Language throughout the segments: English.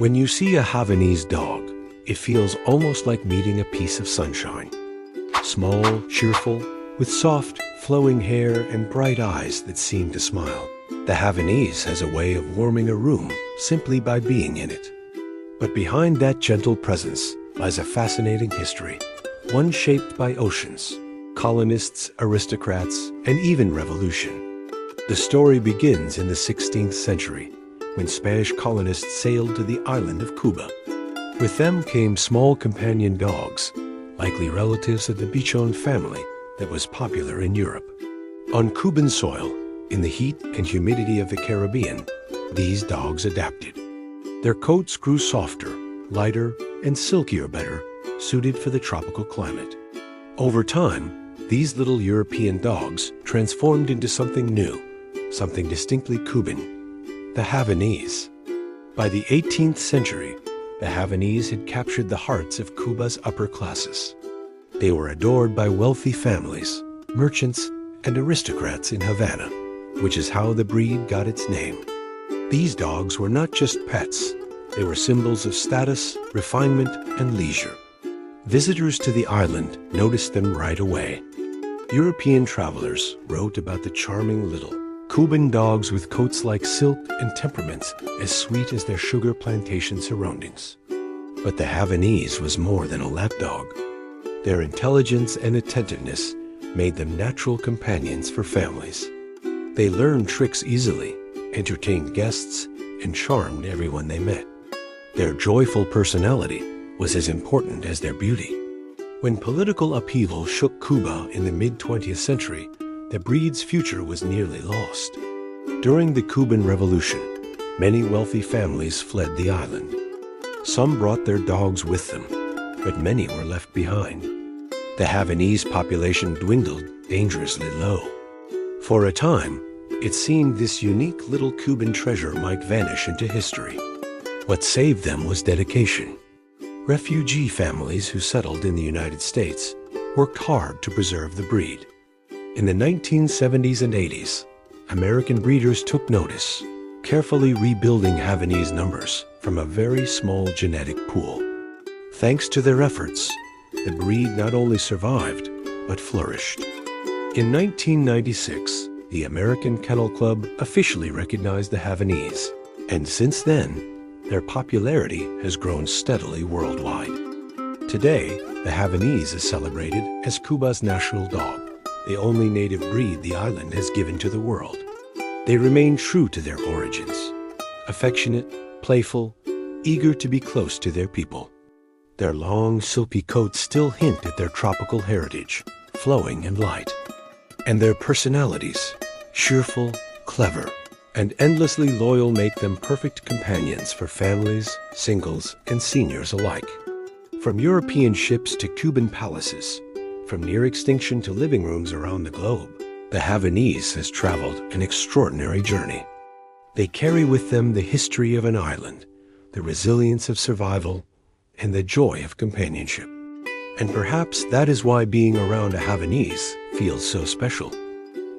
When you see a Havanese dog, it feels almost like meeting a piece of sunshine. Small, cheerful, with soft, flowing hair and bright eyes that seem to smile. The Havanese has a way of warming a room simply by being in it. But behind that gentle presence lies a fascinating history, one shaped by oceans, colonists, aristocrats, and even revolution. The story begins in the 16th century, when Spanish colonists sailed to the island of Cuba. With them came small companion dogs, likely relatives of the bichon family that was popular in Europe. On Cuban soil, in the heat and humidity of the Caribbean, these dogs adapted. Their coats grew softer, lighter, and silkier, better suited for the tropical climate. Over time, these little European dogs transformed into something new, something distinctly Cuban: the Havanese. By the 18th century, the Havanese had captured the hearts of Cuba's upper classes. They were adored by wealthy families, merchants, and aristocrats in Havana, which is how the breed got its name. These dogs were not just pets, they were symbols of status, refinement, and leisure. Visitors to the island noticed them right away. European travelers wrote about the charming little Cuban dogs with coats like silk and temperaments as sweet as their sugar plantation surroundings. But the Havanese was more than a lapdog. Their intelligence and attentiveness made them natural companions for families. They learned tricks easily, entertained guests, and charmed everyone they met. Their joyful personality was as important as their beauty. When political upheaval shook Cuba in the mid-20th century, the breed's future was nearly lost. During the Cuban Revolution, many wealthy families fled the island. Some brought their dogs with them, but many were left behind. The Havanese population dwindled dangerously low. For a time, it seemed this unique little Cuban treasure might vanish into history. What saved them was dedication. Refugee families who settled in the United States worked hard to preserve the breed. In the 1970s and 80s, American breeders took notice, carefully rebuilding Havanese numbers from a very small genetic pool. Thanks to their efforts, the breed not only survived, but flourished. In 1996, the American Kennel Club officially recognized the Havanese, and since then, their popularity has grown steadily worldwide. Today, the Havanese is celebrated as Cuba's national dog, the only native breed the island has given to the world. They remain true to their origins, affectionate, playful, eager to be close to their people. Their long, silky coats still hint at their tropical heritage, flowing and light. And their personalities, cheerful, clever, and endlessly loyal, make them perfect companions for families, singles, and seniors alike. From European ships to Cuban palaces, from near extinction to living rooms around the globe, the Havanese has traveled an extraordinary journey. They carry with them the history of an island, the resilience of survival, and the joy of companionship. And perhaps that is why being around a Havanese feels so special.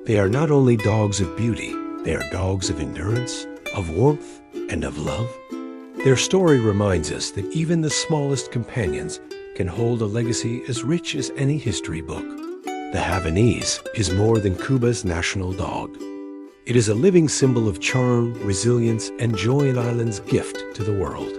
They are not only dogs of beauty, they are dogs of endurance, of warmth, and of love. Their story reminds us that even the smallest companions can hold a legacy as rich as any history book. The Havanese is more than Cuba's national dog. It is a living symbol of charm, resilience, and joy, an island's gift to the world.